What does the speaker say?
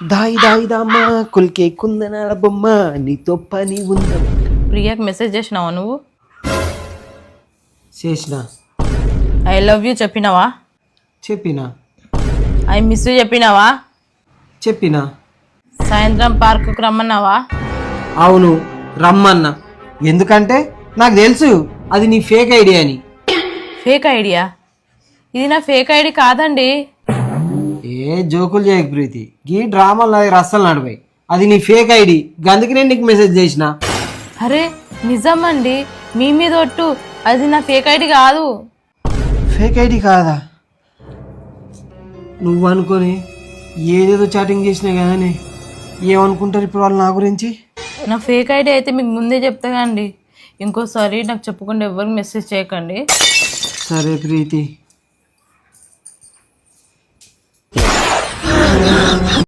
దాయి దాయి దామ్మా కుల్కే కుందనాల బొమ్మ నీతో పని ఉందా. ప్రియాకి మెసేజ్ చేసినావా నువ్వు? చేసిన ఐ లవ్ యూ చెప్పినావా? చెప్పిన ఐ మిస్ యూ చెప్పినావా? చెప్పిన సాయంత్రం పార్కుకు రమ్మన్నావా? అవును రమ్మన్నా. ఎందుకంటే నాకు తెలుసు అది నీ ఫేక్ ఐడియా అని. Fake idea? ఇది నా ఫేక్ ఐడి కాదండి. ఏ జోకులు చేయకు ప్రీతి, ఈ డ్రామాలు నాకు రస్తలు నడిపాయి. అది నీ ఫేక్ ఐడి, అందుకే నేను నీకు మెసేజ్ చేసిన. అరే నిజం అండి, మీ మీద ఒట్టు, అది నా ఫేక్ ఐడి కాదు. ఫేక్ ఐడి కాదా? నువ్వు అనుకొని ఏదేదో చాటింగ్ చేసినా కానీ ఏమనుకుంటారు ఇప్పుడు వాళ్ళు నా గురించి? నా ఫేక్ ఐడి అయితే మీకు ముందే చెప్తాగా అండి. ఇంకోసారి నాకు చెప్పకుండా ఎవరికి మెసేజ్ చేయకండి. సరే ప్రీతి.